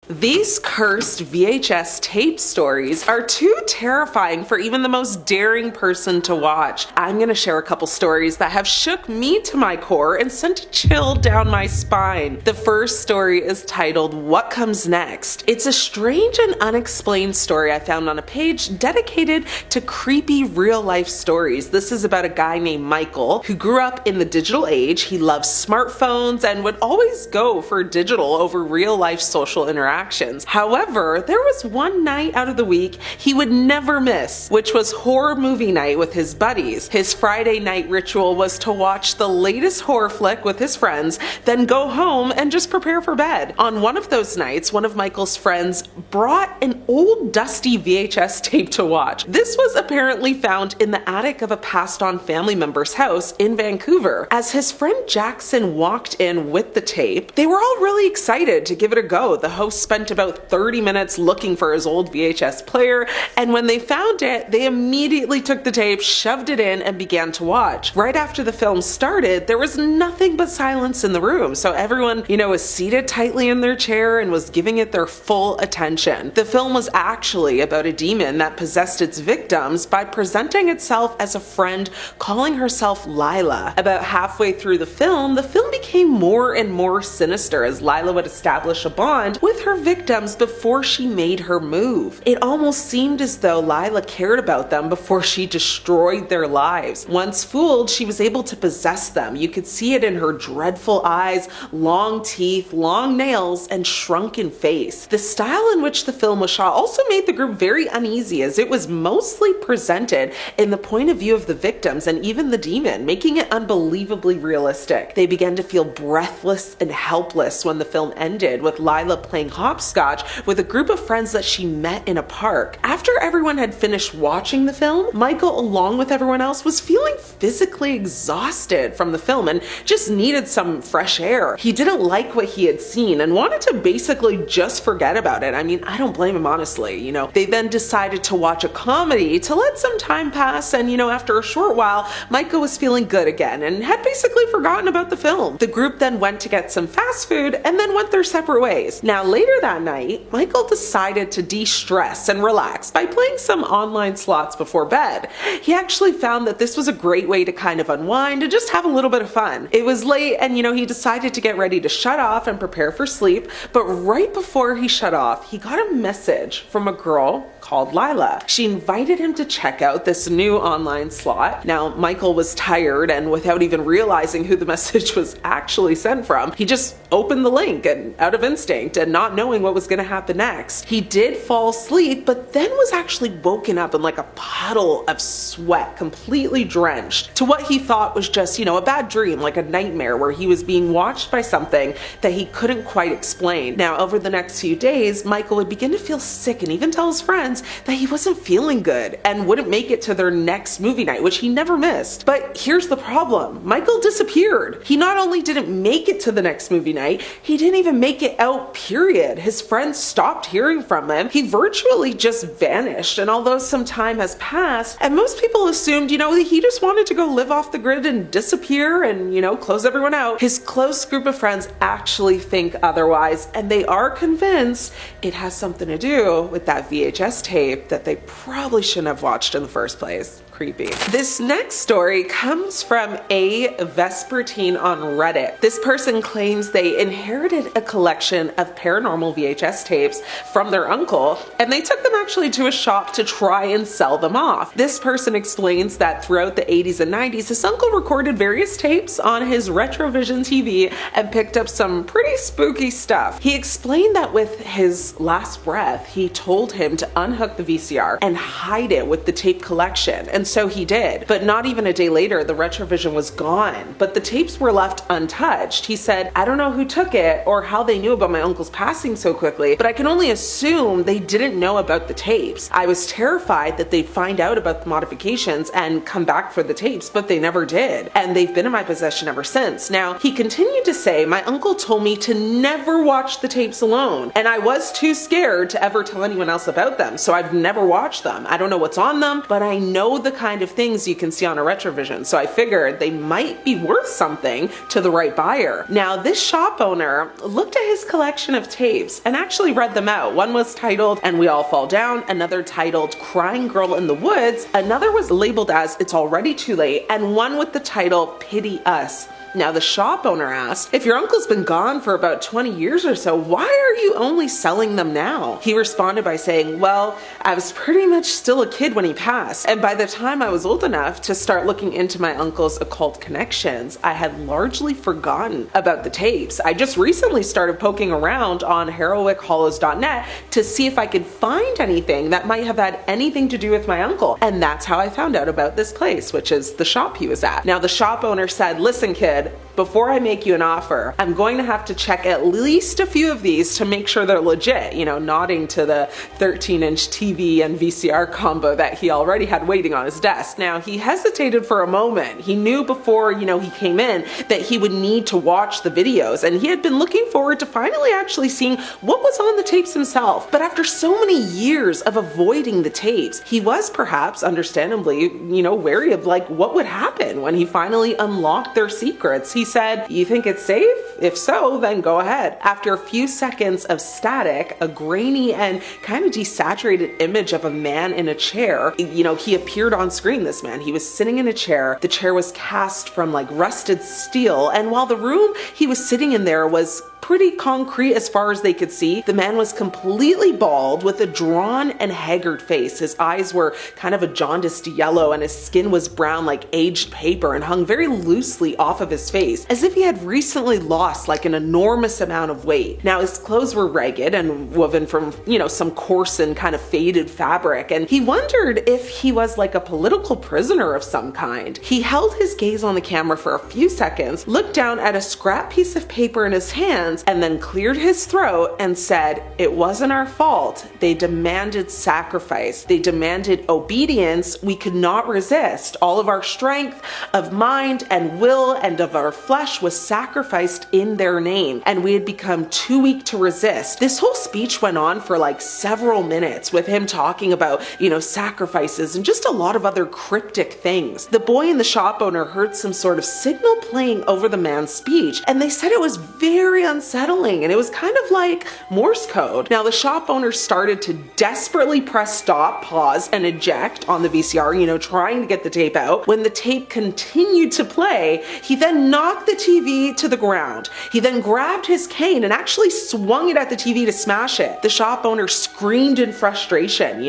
These cursed VHS tape stories are too terrifying for even the most daring person to watch. I'm gonna share a couple stories that have shook me to my core and sent a chill down my spine. The first story is titled, What Comes Next? It's a strange and unexplained story I found on a page dedicated to creepy real-life stories. This is about a guy named Michael who grew up in the digital age. He loved smartphones and would always go for digital over real-life social interactions. However, there was one night out of the week he would never miss, which was horror movie night with his buddies. His Friday night ritual was to watch the latest horror flick with his friends, then go home and just prepare for bed. On one of those nights, one of Michael's friends brought an old dusty VHS tape to watch. This was apparently found in the attic of a passed-on family member's house in Vancouver. As his friend Jackson walked in with the tape, they were all really excited to give it a go. The host spent about 30 minutes looking for his old VHS player, and when they found it, they immediately took the tape, shoved it in, and began to watch. Right after the film started, there was nothing but silence in the room, so everyone, was seated tightly in their chair and was giving it their full attention. The film was actually about a demon that possessed its victims by presenting itself as a friend, calling herself Lila. About halfway through the film became more and more sinister as Lila would establish a bond with her victims before she made her move. It almost seemed as though Lila cared about them before she destroyed their lives. Once fooled, she was able to possess them. You could see it in her dreadful eyes, long teeth, long nails, and shrunken face. The style in which the film was shot also made the group very uneasy, as it was mostly presented in the point of view of the victims and even the demon, making it unbelievably realistic. They began to feel breathless and helpless when the film ended, with Lila playing hopscotch with a group of friends that she met in a park. After everyone had finished watching the film, Michael, along with everyone else, was feeling physically exhausted from the film and just needed some fresh air. He didn't like what he had seen and wanted to basically just forget about it. I mean, I don't blame him, honestly. They then decided to watch a comedy to let some time pass, and after a short while, Michael was feeling good again and had basically forgotten about the film. The group then went to get some fast food and then went their separate ways. Now, later that night, Michael decided to de-stress and relax by playing some online slots before bed. He actually found that this was a great way to kind of unwind and just have a little bit of fun. It was late and he decided to get ready to shut off and prepare for sleep, but right before he shut off, he got a message from a girl called Lila. She invited him to check out this new online slot. Now, Michael was tired, and without even realizing who the message was actually sent from, he just opened the link and out of instinct and not knowing what was going to happen next. He did fall asleep, but then was actually woken up in like a puddle of sweat, completely drenched, to what he thought was just, a bad dream, like a nightmare where he was being watched by something that he couldn't quite explain. Now, over the next few days, Michael would begin to feel sick and even tell his friends that he wasn't feeling good and wouldn't make it to their next movie night, which he never missed. But here's the problem. Michael disappeared. He not only didn't make it to the next movie night, he didn't even make it out, period. His friends stopped hearing from him. He virtually just vanished. And although some time has passed, and most people assumed, that he just wanted to go live off the grid and disappear and, close everyone out, his close group of friends actually think otherwise, and they are convinced it has something to do with that VHS tape that they probably shouldn't have watched in the first place. Creepy. This next story comes from a Vespertine on Reddit. This person claims they inherited a collection of paranormal VHS tapes from their uncle, and they took them actually to a shop to try and sell them off. This person explains that throughout the 80s and 90s, his uncle recorded various tapes on his Retrovision TV and picked up some pretty spooky stuff. He explained that with his last breath, he told him to unhook the VCR and hide it with the tape collection, and so he did. But not even a day later, the Retrovision was gone, but the tapes were left untouched. He said, I don't know who took it or how they knew about my uncle's passing so quickly, but I can only assume they didn't know about the tapes. I was terrified that they'd find out about the modifications and come back for the tapes, but they never did. And they've been in my possession ever since. Now, he continued to say, my uncle told me to never watch the tapes alone, and I was too scared to ever tell anyone else about them, so I've never watched them. I don't know what's on them, but I know the kind of things you can see on a retrovision, so I figured they might be worth something to the right buyer. Now, this shop owner looked at his collection of tapes and actually read them out. One was titled "And We All Fall Down," another titled "Crying Girl in the Woods," another was labeled as "It's Already Too Late," and one with the title "Pity Us." Now, the shop owner asked, "If your uncle's been gone for about 20 years or so, why are you only selling them now?" He responded by saying, "Well, I was pretty much still a kid when he passed, and by the time I was old enough to start looking into my uncle's occult connections, I had largely forgotten about the tapes. I just recently started poking around on HeroichHollows.net to see if I could find anything that might have had anything to do with my uncle, and that's how I found out about this place," which is the shop he was at. Now, the shop owner said, "Listen, kid, before I make you an offer, I'm going to have to check at least a few of these to make sure they're legit," nodding to the 13-inch TV and VCR combo that he already had waiting on his desk. Now, he hesitated for a moment. He knew before, he came in that he would need to watch the videos, and he had been looking forward to finally actually seeing what was on the tapes himself. But after so many years of avoiding the tapes, he was perhaps understandably, wary of what would happen when he finally unlocked their secrets. He said, "You think it's safe? If so, then go ahead." After a few seconds of static, a grainy and kind of desaturated image of a man in a chair, he appeared on screen, this man. He was sitting in a chair. The chair was cast from rusted steel, and while the room he was sitting in there was pretty concrete as far as they could see, the man was completely bald with a drawn and haggard face. His eyes were kind of a jaundiced yellow, and his skin was brown like aged paper and hung very loosely off of his face, as if he had recently lost an enormous amount of weight. Now, his clothes were ragged and woven from, some coarse and kind of faded fabric, and he wondered if he was a political prisoner of some kind. He held his gaze on the camera for a few seconds, looked down at a scrap piece of paper in his hands, and then cleared his throat and said, "It wasn't our fault. They demanded sacrifice. They demanded obedience. We could not resist. All of our strength of mind and will and of our flesh was sacrificed in their name, and we had become too weak to resist." This whole speech went on for several minutes, with him talking about, sacrifices and just a lot of other cryptic things. The boy and the shop owner heard some sort of signal playing over the man's speech, and they said it was very unsettling, and it was kind of like Morse code. Now, the shop owner started to desperately press stop, pause, and eject on the VCR, trying to get the tape out. When the tape continued to play, he then knocked the TV to the ground. He then grabbed his cane and actually swung it at the TV to smash it. The shop owner screamed in frustration,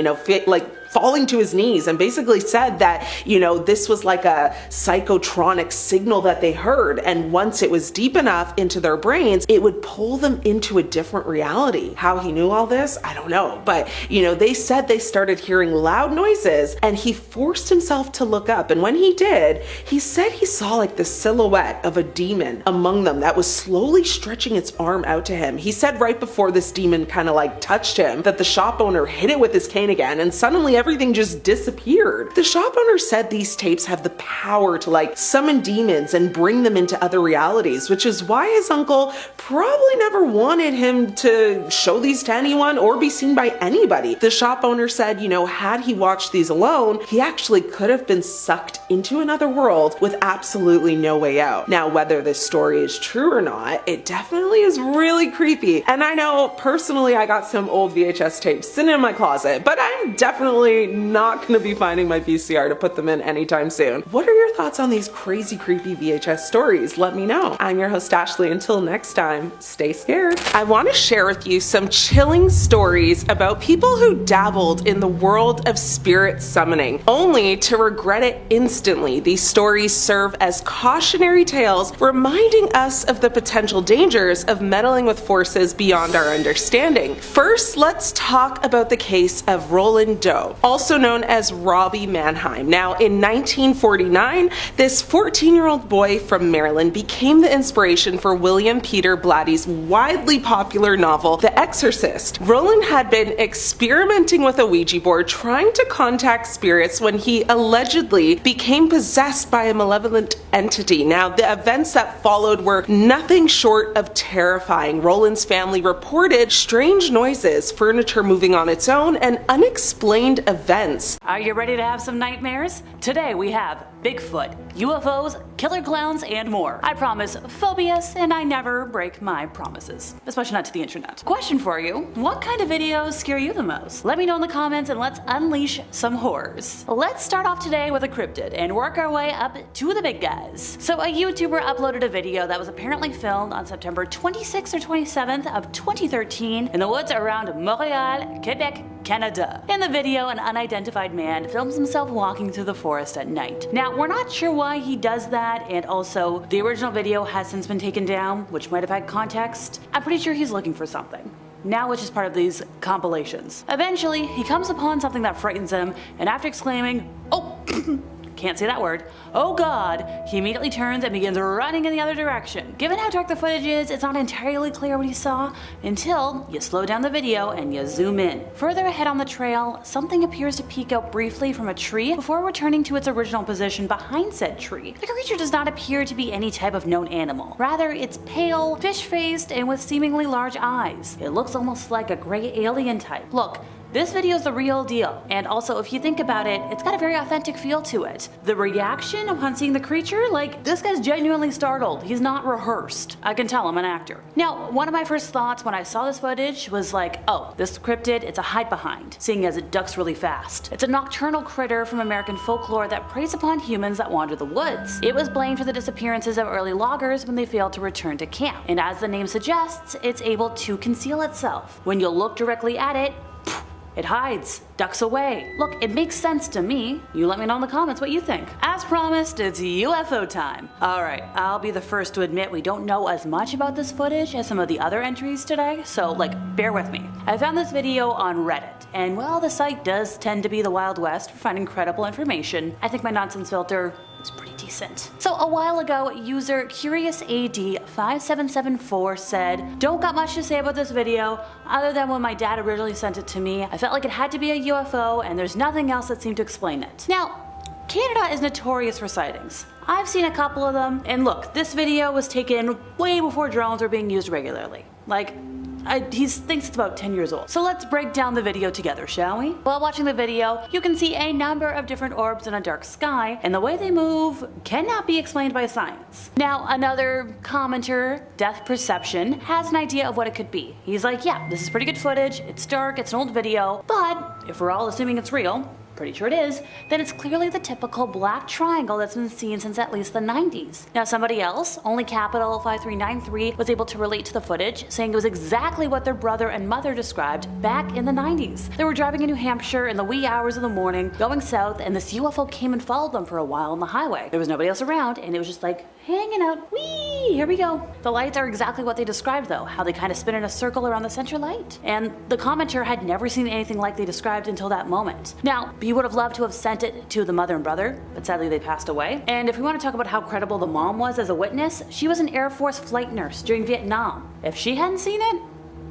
falling to his knees, and basically said that, this was like a psychotronic signal that they heard, and once it was deep enough into their brains, it would pull them into a different reality. How he knew all this, I don't know, but they said they started hearing loud noises, and he forced himself to look up, and when he did, he said he saw the silhouette of a demon among them that was slowly stretching its arm out to him. He said right before this demon kind of touched him that the shop owner hit it with his cane again, and suddenly everything just disappeared. The shop owner said these tapes have the power to summon demons and bring them into other realities, which is why his uncle probably never wanted him to show these to anyone or be seen by anybody. The shop owner said, had he watched these alone, he actually could have been sucked into another world with absolutely no way out. Now, whether this story is true or not, it definitely is really creepy. And I know personally I got some old VHS tapes sitting in my closet, but I'm definitely not going to be finding my VCR to put them in anytime soon. What are your thoughts on these crazy, creepy VHS stories? Let me know. I'm your host, Ashley. Until next time, stay scared. I want to share with you some chilling stories about people who dabbled in the world of spirit summoning, only to regret it instantly. These stories serve as cautionary tales, reminding us of the potential dangers of meddling with forces beyond our understanding. First, let's talk about the case of Roland Doe, also known as Robbie Mannheim. Now, in 1949, this 14-year-old boy from Maryland became the inspiration for William Peter Blatty's widely popular novel, The Exorcist. Roland had been experimenting with a Ouija board, trying to contact spirits when he allegedly became possessed by a malevolent entity. Now, the events that followed were nothing short of terrifying. Roland's family reported strange noises, furniture moving on its own, and unexplained events. Are you ready to have some nightmares? Today we have Bigfoot, UFOs, killer clowns, and more. I promise phobias, and I never break my promises, especially not to the internet. Question for you, what kind of videos scare you the most? Let me know in the comments and let's unleash some horrors. Let's start off today with a cryptid and work our way up to the big guys. So a YouTuber uploaded a video that was apparently filmed on September 26th or 27th of 2013 in the woods around Montreal, Quebec, Canada. In the video, an unidentified man films himself walking through the forest at night. Now, we're not sure why he does that, and also, the original video has since been taken down, which might have had context. I'm pretty sure he's looking for something. Now it's just part of these compilations. Eventually, he comes upon something that frightens him, and after exclaiming, "Oh!" can't say that word, "Oh God," he immediately turns and begins running in the other direction. Given how dark the footage is, it's not entirely clear what he saw until you slow down the video and you zoom in. Further ahead on the trail, something appears to peek out briefly from a tree before returning to its original position behind said tree. The creature does not appear to be any type of known animal. Rather, it's pale, fish-faced, and with seemingly large eyes. It looks almost like a gray alien type. Look, this video is the real deal, and also if you think about it, it's got a very authentic feel to it. The reaction upon seeing the creature, like, this guy's genuinely startled. He's not rehearsed. I can tell I'm an actor. Now, one of my first thoughts when I saw this footage was like, oh, this cryptid, it's a hide behind, seeing as it ducks really fast. It's a nocturnal critter from American folklore that preys upon humans that wander the woods. It was blamed for the disappearances of early loggers when they failed to return to camp, and as the name suggests, it's able to conceal itself. When you look directly at it, it hides, ducks away. Look, it makes sense to me. You let me know in the comments what you think. As promised, it's UFO time. Alright, I'll be the first to admit we don't know as much about this footage as some of the other entries today, so bear with me. I found this video on Reddit, and while the site does tend to be the Wild West for finding credible information, I think my nonsense filter is pretty decent. So a while ago, user CuriousAD5774 said, "Don't got much to say about this video, other than when my dad originally sent it to me, I felt like it had to be a UFO and there's nothing else that seemed to explain it." Now, Canada is notorious for sightings. I've seen a couple of them, and look, this video was taken way before drones were being used regularly. He thinks it's about 10 years old. So let's break down the video together, shall we? While watching the video, you can see a number of different orbs in a dark sky, and the way they move cannot be explained by science. Now, another commenter, Death Perception, has an idea of what it could be. He's like, yeah, this is pretty good footage, it's dark, it's an old video, but if we're all assuming it's real, pretty sure it is, then it's clearly the typical black triangle that's been seen since at least the 90s. Now somebody else, only capital 5393, was able to relate to the footage, saying it was exactly what their brother and mother described back in the 90s. They were driving in New Hampshire in the wee hours of the morning, going south, and this UFO came and followed them for a while on the highway. There was nobody else around, and it was just like hanging out. Whee! Here we go. The lights are exactly what they described though, how they kind of spin in a circle around the center light. And the commenter had never seen anything like they described until that moment. Now, he would have loved to have sent it to the mother and brother, but sadly they passed away. And if we want to talk about how credible the mom was as a witness, she was an Air Force flight nurse during Vietnam. If she hadn't seen it,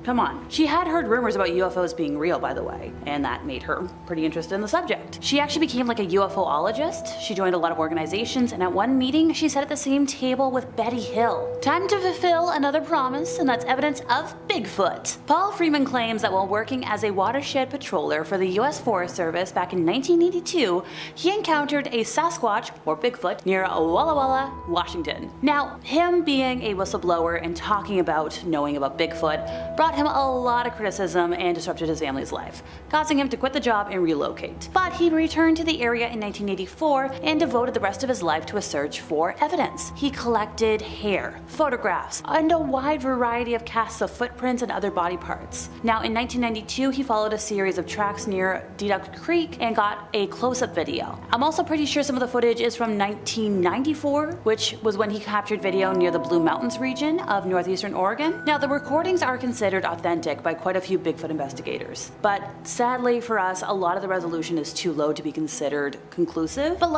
come on. She had heard rumors about UFOs being real, by the way, and that made her pretty interested in the subject. She actually became like a UFOologist. She joined a lot of organizations, and at one meeting, she sat at the same table with Betty Hill. Time to fulfill another promise, and that's evidence of Bigfoot. Paul Freeman claims that while working as a watershed patroller for the US Forest Service back in 1982, he encountered a Sasquatch, or Bigfoot, near Walla Walla, Washington. Now, him being a whistleblower and talking about knowing about Bigfoot brought him a lot of criticism and disrupted his family's life, causing him to quit the job and relocate. But he returned to the area in 1984 and devoted the rest of his life to a search for evidence. He collected hair, photographs, and a wide variety of casts of footprints and other body parts. Now, in 1992, he followed a series of tracks near Deduct Creek and got a close-up video. I'm also pretty sure some of the footage is from 1994, which was when he captured video near the Blue Mountains region of northeastern Oregon. Now, the recordings are considered authentic by quite a few Bigfoot investigators, but sadly for us, a lot of the resolution is too low to be considered conclusive. But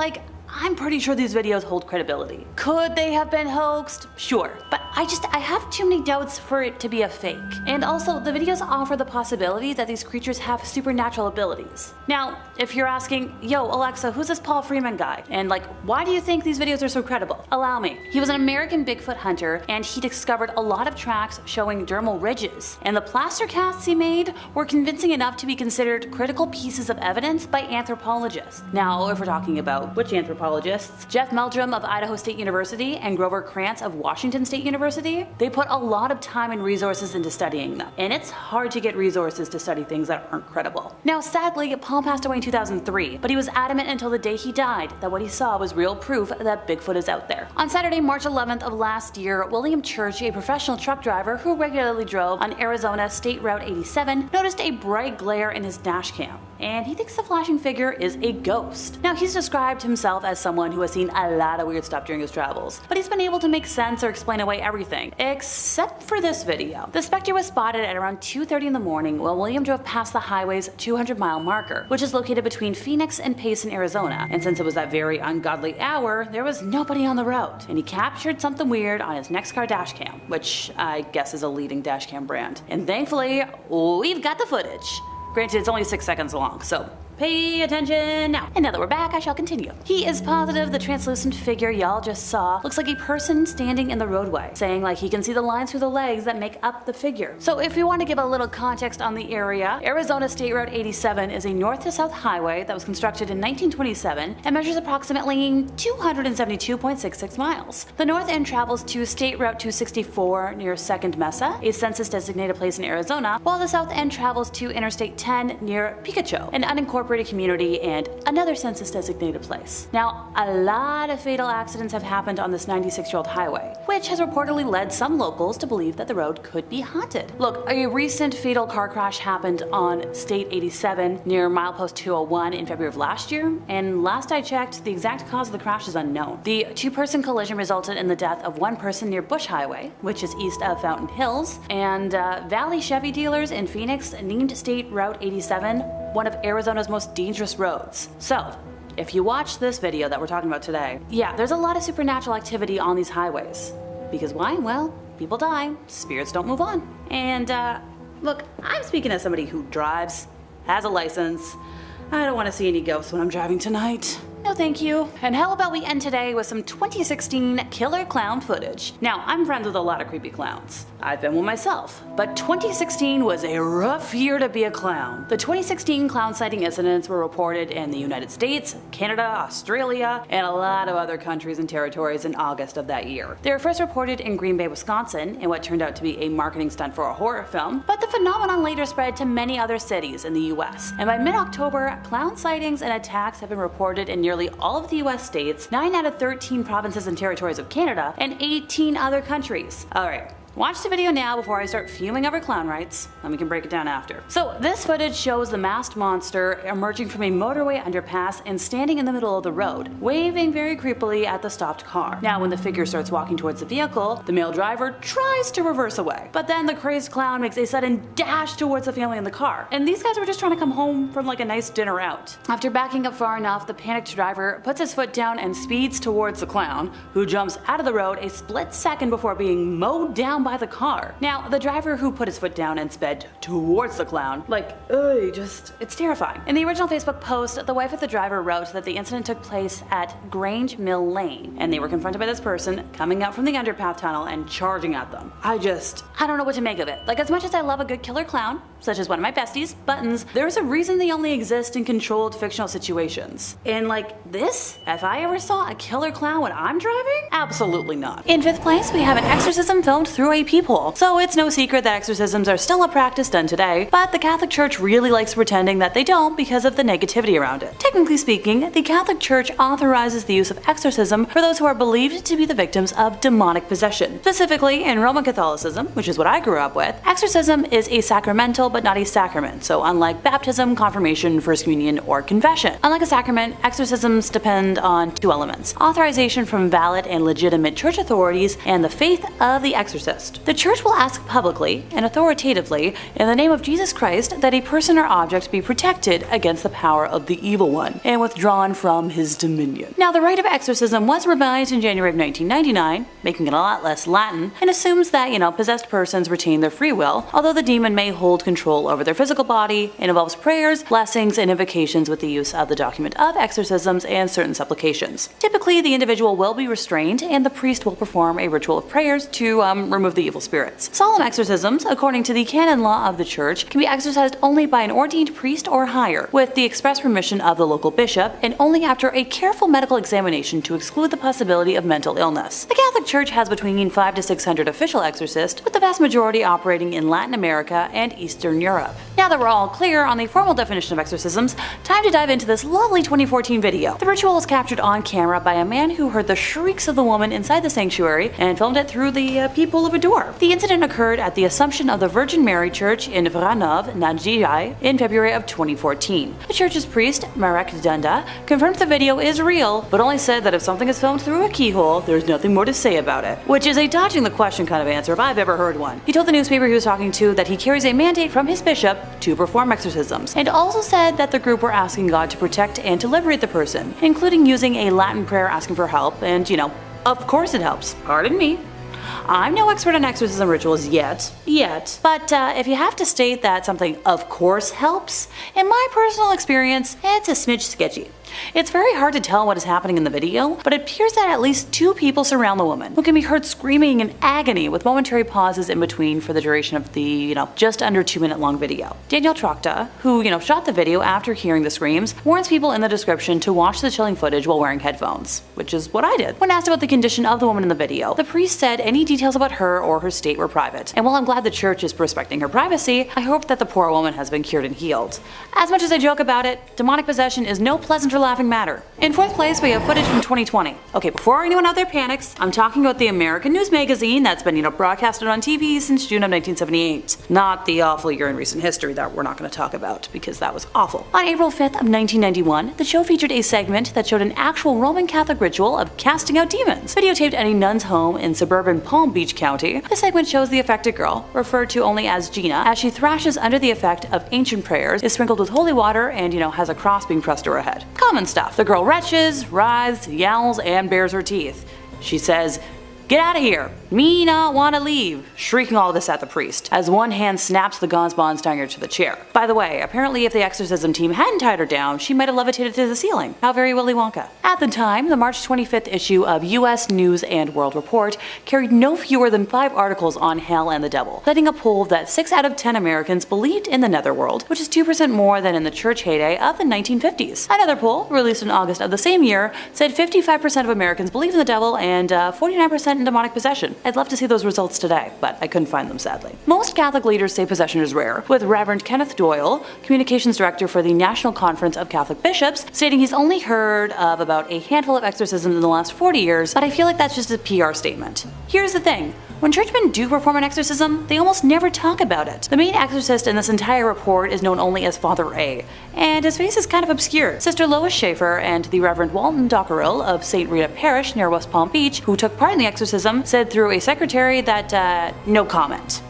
I'm pretty sure these videos hold credibility. Could they have been hoaxed? Sure, but I have too many doubts for it to be a fake. And also, the videos offer the possibility that these creatures have supernatural abilities. Now, if you're asking, yo Alexa, who's this Paul Freeman guy? And like, why do you think these videos are so credible? Allow me. He was an American Bigfoot hunter, and he discovered a lot of tracks showing dermal ridges. And the plaster casts he made were convincing enough to be considered critical pieces of evidence by anthropologists. Now, if we're talking about which anthropologists, Jeff Meldrum of Idaho State University and Grover Krantz of Washington State University, they put a lot of time and resources into studying them. And it's hard to get resources to study things that aren't credible. Now, sadly, Paul passed away in 2003, but he was adamant until the day he died that what he saw was real proof that Bigfoot is out there. On Saturday, March 11th of last year, William Church, a professional truck driver who regularly drove on Arizona State Route 87, noticed a bright glare in his dash cam, and he thinks the flashing figure is a ghost. Now, he's described himself as someone who has seen a lot of weird stuff during his travels, but he's been able to make sense or explain away everything, except for this video. The specter was spotted at around 2:30 in the morning while William drove past the highway's 200-mile marker, which is located between Phoenix and Payson, Arizona, and since it was that very ungodly hour, there was nobody on the road, and he captured something weird on his Nextcar dash cam, which I guess is a leading dash cam brand. And thankfully, we've got the footage. Granted, it's only 6 seconds long, so pay attention now. And now that we're back, I shall continue. He is positive the translucent figure y'all just saw looks like a person standing in the roadway, saying like he can see the lines through the legs that make up the figure. So if we want to give a little context on the area, Arizona State Route 87 is a north to south highway that was constructed in 1927 and measures approximately 272.66 miles. The north end travels to State Route 264 near Second Mesa, a census designated place in Arizona, while the south end travels to Interstate 10 near Picacho, an unincorporated community and another census designated place. Now, a lot of fatal accidents have happened on this 96-year-old highway, which has reportedly led some locals to believe that the road could be haunted. Look, a recent fatal car crash happened on State 87 near milepost 201 in February of last year, and last I checked, the exact cause of the crash is unknown. The two-person collision resulted in the death of one person near Bush Highway, which is east of Fountain Hills, and Valley Chevy dealers in Phoenix named State Route 87 one of Arizona's most dangerous roads. So, if you watch this video that we're talking about today, yeah, there's a lot of supernatural activity on these highways. Because why? Well, people die, spirits don't move on. And look, I'm speaking as somebody who drives, has a license. I don't want to see any ghosts when I'm driving tonight. No thank you. And how about we end today with some 2016 killer clown footage. Now, I'm friends with a lot of creepy clowns. I've been one myself. But 2016 was a rough year to be a clown. The 2016 clown sighting incidents were reported in the United States, Canada, Australia, and a lot of other countries and territories in August of that year. They were first reported in Green Bay, Wisconsin, in what turned out to be a marketing stunt for a horror film, but the phenomenon later spread to many other cities in the US. And by mid-October, clown sightings and attacks have been reported in nearly all of the US states, 9 out of 13 provinces and territories of Canada, and 18 other countries. Alright. Watch the video now before I start fuming over clown rights, and we can break it down after. So this footage shows the masked monster emerging from a motorway underpass and standing in the middle of the road, waving very creepily at the stopped car. Now when the figure starts walking towards the vehicle, the male driver tries to reverse away, but then the crazed clown makes a sudden dash towards the family in the car. And these guys were just trying to come home from like a nice dinner out. After backing up far enough, the panicked driver puts his foot down and speeds towards the clown, who jumps out of the road a split second before being mowed down by the car. Now, the driver who put his foot down and sped towards the clown, it's terrifying. In the original Facebook post, the wife of the driver wrote that the incident took place at Grange Mill Lane, and they were confronted by this person coming out from the underpath tunnel and charging at them. I don't know what to make of it. Like, as much as I love a good killer clown, such as one of my besties, Buttons, there's a reason they only exist in controlled fictional situations. And like this, if I ever saw a killer clown when I'm driving, absolutely not. In 5th place, we have an exorcism filmed through a peephole. So it's no secret that exorcisms are still a practice done today, but the Catholic Church really likes pretending that they don't because of the negativity around it. Technically speaking, the Catholic Church authorizes the use of exorcism for those who are believed to be the victims of demonic possession. Specifically, in Roman Catholicism, which is what I grew up with, exorcism is a sacramental ritual but not a sacrament, so unlike baptism, confirmation, first communion, or confession. Unlike a sacrament, exorcisms depend on two elements: authorization from valid and legitimate church authorities and the faith of the exorcist. The church will ask publicly and authoritatively in the name of Jesus Christ that a person or object be protected against the power of the evil one and withdrawn from his dominion. Now, the rite of exorcism was revised in January of 1999, making it a lot less Latin, and assumes that, possessed persons retain their free will, although the demon may hold control over their physical body. It involves prayers, blessings, and invocations with the use of the document of exorcisms and certain supplications. Typically, the individual will be restrained and the priest will perform a ritual of prayers to remove the evil spirits. Solemn exorcisms, according to the canon law of the church, can be exercised only by an ordained priest or higher, with the express permission of the local bishop, and only after a careful medical examination to exclude the possibility of mental illness. The Catholic Church has between 500 to 600 official exorcists, with the vast majority operating in Latin America and Eastern Europe. Now that we're all clear on the formal definition of exorcisms, time to dive into this lovely 2014 video. The ritual was captured on camera by a man who heard the shrieks of the woman inside the sanctuary and filmed it through the peephole of a door. The incident occurred at the Assumption of the Virgin Mary Church in Vranov, Najijai, in February of 2014. The church's priest, Marek Dunda, confirmed the video is real, but only said that if something is filmed through a keyhole, there's nothing more to say about it. Which is a dodging the question kind of answer if I've ever heard one. He told the newspaper he was talking to that he carries a mandate from his bishop to perform exorcisms, and also said that the group were asking God to protect and to liberate the person, including using a Latin prayer asking for help, and of course it helps. Pardon me. I'm no expert on exorcism rituals yet, but if you have to state that something of course helps, in my personal experience, it's a smidge sketchy. It's very hard to tell what is happening in the video, but it appears that at least two people surround the woman, who can be heard screaming in agony with momentary pauses in between for the duration of the, just under 2-minute long video. Daniel Trokta, who, shot the video after hearing the screams, warns people in the description to watch the chilling footage while wearing headphones, which is what I did. When asked about the condition of the woman in the video, the priest said any details about her or her state were private, and while I'm glad the church is respecting her privacy, I hope that the poor woman has been cured and healed. As much as I joke about it, demonic possession is no pleasant or laughing matter. In fourth place, we have footage from 2020. Okay, before anyone out there panics, I'm talking about the American News magazine that's been, broadcasted on TV since June of 1978. Not the awful year in recent history that we're not going to talk about, because that was awful. On April 5th of 1991, the show featured a segment that showed an actual Roman Catholic ritual of casting out demons, videotaped at a nun's home in suburban Palm Beach County. The segment shows the affected girl, referred to only as Gina, as she thrashes under the effect of ancient prayers, is sprinkled with holy water, and, has a cross being pressed to her head. Common stuff. The girl retches, writhes, yells, and bares her teeth. She says, "Get out of here! Me not want to leave!" shrieking all this at the priest, as one hand snaps the gauze bonds tying her to the chair. By the way, apparently if the exorcism team hadn't tied her down, she might have levitated to the ceiling. How very Willy Wonka. At the time, the March 25th issue of US News and World Report carried no fewer than 5 articles on hell and the devil, citing a poll that 6 out of 10 Americans believed in the netherworld, which is 2% more than in the church heyday of the 1950s. Another poll, released in August of the same year, said 55% of Americans believe in the devil and 49% in demonic possession. I'd love to see those results today, but I couldn't find them sadly. Most Catholic leaders say possession is rare, with Reverend Kenneth Doyle, Communications Director for the National Conference of Catholic Bishops, stating he's only heard of about a handful of exorcisms in the last 40 years, but I feel like that's just a PR statement. Here's the thing. When churchmen do perform an exorcism, they almost never talk about it. The main exorcist in this entire report is known only as Father A, and his face is kind of obscured. Sister Lois Schaefer and the Reverend Walton Dockerell of St. Rita Parish near West Palm Beach, who took part in the exorcism, said through a secretary that, no comment.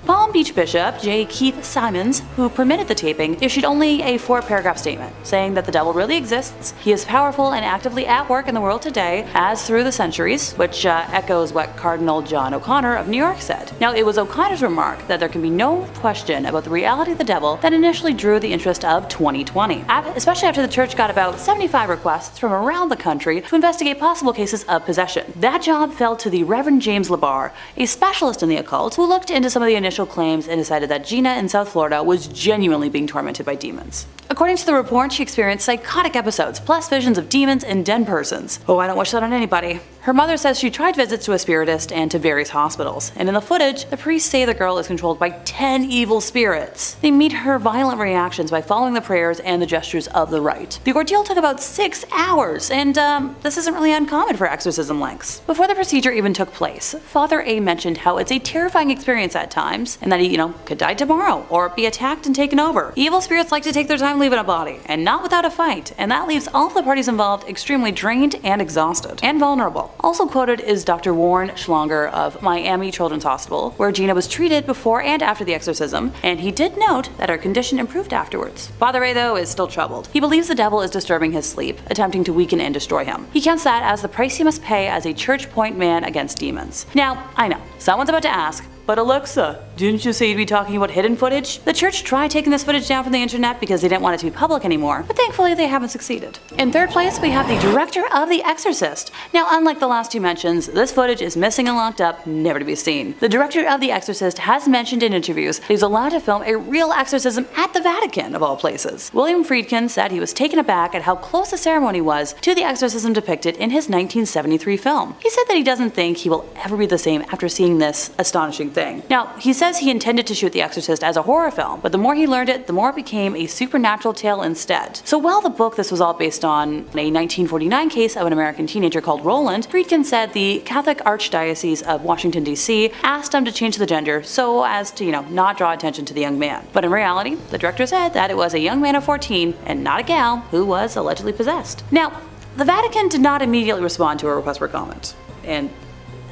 Palm Beach Bishop J. Keith Simons, who permitted the taping, issued only a 4-paragraph statement, saying that the devil really exists, he is powerful and actively at work in the world today, as through the centuries, which echoes what Cardinal John O'Connor of New York said. Now, it was O'Connor's remark that there can be no question about the reality of the devil that initially drew the interest of 2020, especially after the church got about 75 requests from around the country to investigate possible cases of possession. That job fell to the Reverend James LeBar, a specialist in the occult, who looked into some of the initial claims and decided that Gina in South Florida was genuinely being tormented by demons. According to the report, she experienced psychotic episodes, plus visions of demons and dead persons. Oh, I don't wish that on anybody. Her mother says she tried visits to a spiritist and to various hospitals, and in the footage, the priests say the girl is controlled by 10 evil spirits. They meet her violent reactions by following the prayers and the gestures of the rite. The ordeal took about 6 hours, and this isn't really uncommon for exorcism lengths. Before the procedure even took place, Father A mentioned how it's a terrifying experience at times, and that he, could die tomorrow, or be attacked and taken over. Evil spirits like to take their time leaving a body, and not without a fight, and that leaves all of the parties involved extremely drained and exhausted, and vulnerable. Also quoted is Dr. Warren Schlonger of Miami Children's Hospital, where Gina was treated before and after the exorcism, and he did note that her condition improved afterwards. Father A, though, is still troubled. He believes the devil is disturbing his sleep, attempting to weaken and destroy him. He counts that as the price he must pay as a church point man against demons. Now, I know, someone's about to ask, but Alexa, didn't you say you'd be talking about hidden footage? The church tried taking this footage down from the internet because they didn't want it to be public anymore, but thankfully they haven't succeeded. In third place, we have the director of The Exorcist. Now, unlike the last two mentions, this footage is missing and locked up, never to be seen. The director of The Exorcist has mentioned in interviews that he was allowed to film a real exorcism at the Vatican, of all places. William Friedkin said he was taken aback at how close the ceremony was to the exorcism depicted in his 1973 film. He said that he doesn't think he will ever be the same after seeing this astonishing thing. Now, he says he intended to shoot The Exorcist as a horror film, but the more he learned it, the more it became a supernatural tale instead. So while the book this was all based on a 1949 case of an American teenager called Roland, Friedkin said the Catholic Archdiocese of Washington, D.C. asked him to change the gender so as to, not draw attention to the young man. But in reality, the director said that it was a young man of 14 and not a gal who was allegedly possessed. Now, the Vatican did not immediately respond to a request for comment, and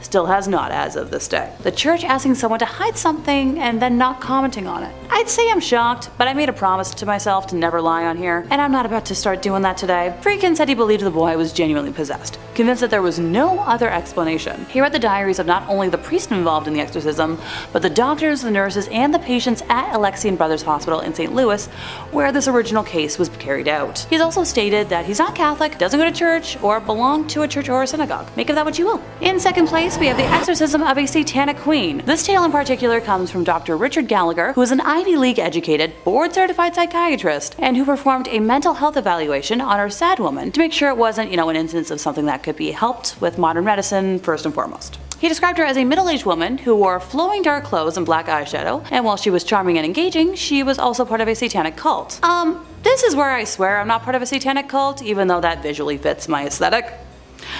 still has not as of this day. The church asking someone to hide something and then not commenting on it. I'd say I'm shocked, but I made a promise to myself to never lie on here, and I'm not about to start doing that today. Friedkin said he believed the boy was genuinely possessed, convinced that there was no other explanation. He read the diaries of not only the priest involved in the exorcism, but the doctors, the nurses, and the patients at Alexian Brothers Hospital in St. Louis, where this original case was carried out. He's also stated that he's not Catholic, doesn't go to church, or belong to a church or a synagogue. Make of that what you will. In second place, we have the exorcism of a satanic queen. This tale in particular comes from Dr. Richard Gallagher, who is an Ivy League educated, board-certified psychiatrist, and who performed a mental health evaluation on our sad woman to make sure it wasn't, an instance of something that could be helped with modern medicine first and foremost. He described her as a middle-aged woman who wore flowing dark clothes and black eyeshadow, and while she was charming and engaging, she was also part of a satanic cult. This is where I swear I'm not part of a satanic cult, even though that visually fits my aesthetic.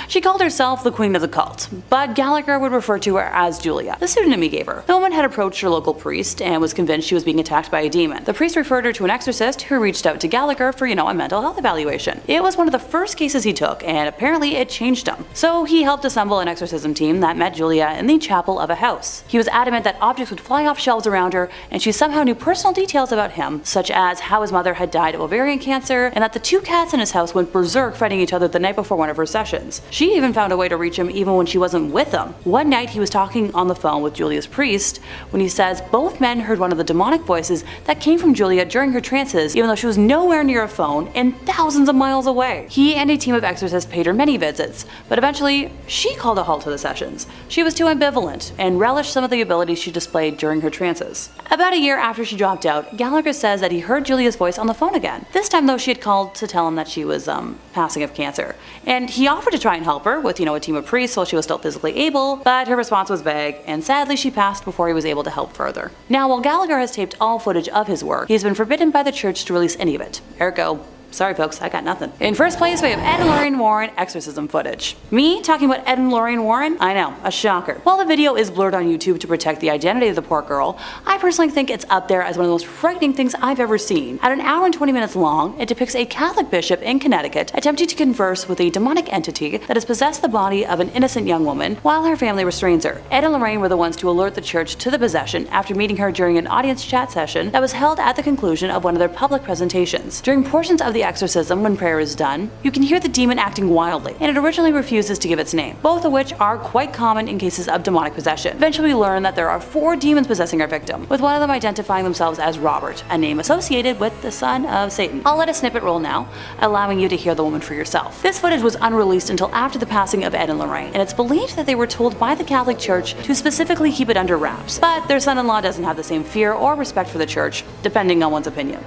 She called herself the queen of the cult, but Gallagher would refer to her as Julia, the pseudonym he gave her. The woman had approached her local priest and was convinced she was being attacked by a demon. The priest referred her to an exorcist who reached out to Gallagher for, a mental health evaluation. It was one of the first cases he took, and apparently it changed him. So he helped assemble an exorcism team that met Julia in the chapel of a house. He was adamant that objects would fly off shelves around her, and she somehow knew personal details about him, such as how his mother had died of ovarian cancer, and that the two cats in his house went berserk fighting each other the night before one of her sessions. She even found a way to reach him even when she wasn't with him. One night he was talking on the phone with Julia's priest when he says both men heard one of the demonic voices that came from Julia during her trances, even though she was nowhere near a phone and thousands of miles away. He and a team of exorcists paid her many visits, but eventually she called a halt to the sessions. She was too ambivalent and relished some of the abilities she displayed during her trances. About a year after she dropped out, Gallagher says that he heard Julia's voice on the phone again. This time though, she had called to tell him that she was passing of cancer, and he offered to try and help her with a team of priests while she was still physically able, but her response was vague, and sadly she passed before he was able to help further. Now, while Gallagher has taped all footage of his work, he has been forbidden by the church to release any of it. Ergo, sorry folks, I got nothing. In first place, we have Ed and Lorraine Warren exorcism footage. Me talking about Ed and Lorraine Warren? I know, a shocker. While the video is blurred on YouTube to protect the identity of the poor girl, I personally think it's up there as one of the most frightening things I've ever seen. At an hour and 20 minutes long, it depicts a Catholic bishop in Connecticut attempting to converse with a demonic entity that has possessed the body of an innocent young woman while her family restrains her. Ed and Lorraine were the ones to alert the church to the possession after meeting her during an audience chat session that was held at the conclusion of one of their public presentations. During portions of the exorcism, when prayer is done, you can hear the demon acting wildly, and it originally refuses to give its name, both of which are quite common in cases of demonic possession. Eventually we learn that there are 4 demons possessing our victim, with one of them identifying themselves as Robert, a name associated with the son of Satan. I'll let a snippet roll now, allowing you to hear the woman for yourself. This footage was unreleased until after the passing of Ed and Lorraine, and it's believed that they were told by the Catholic Church to specifically keep it under wraps, but their son-in-law doesn't have the same fear or respect for the church, depending on one's opinion.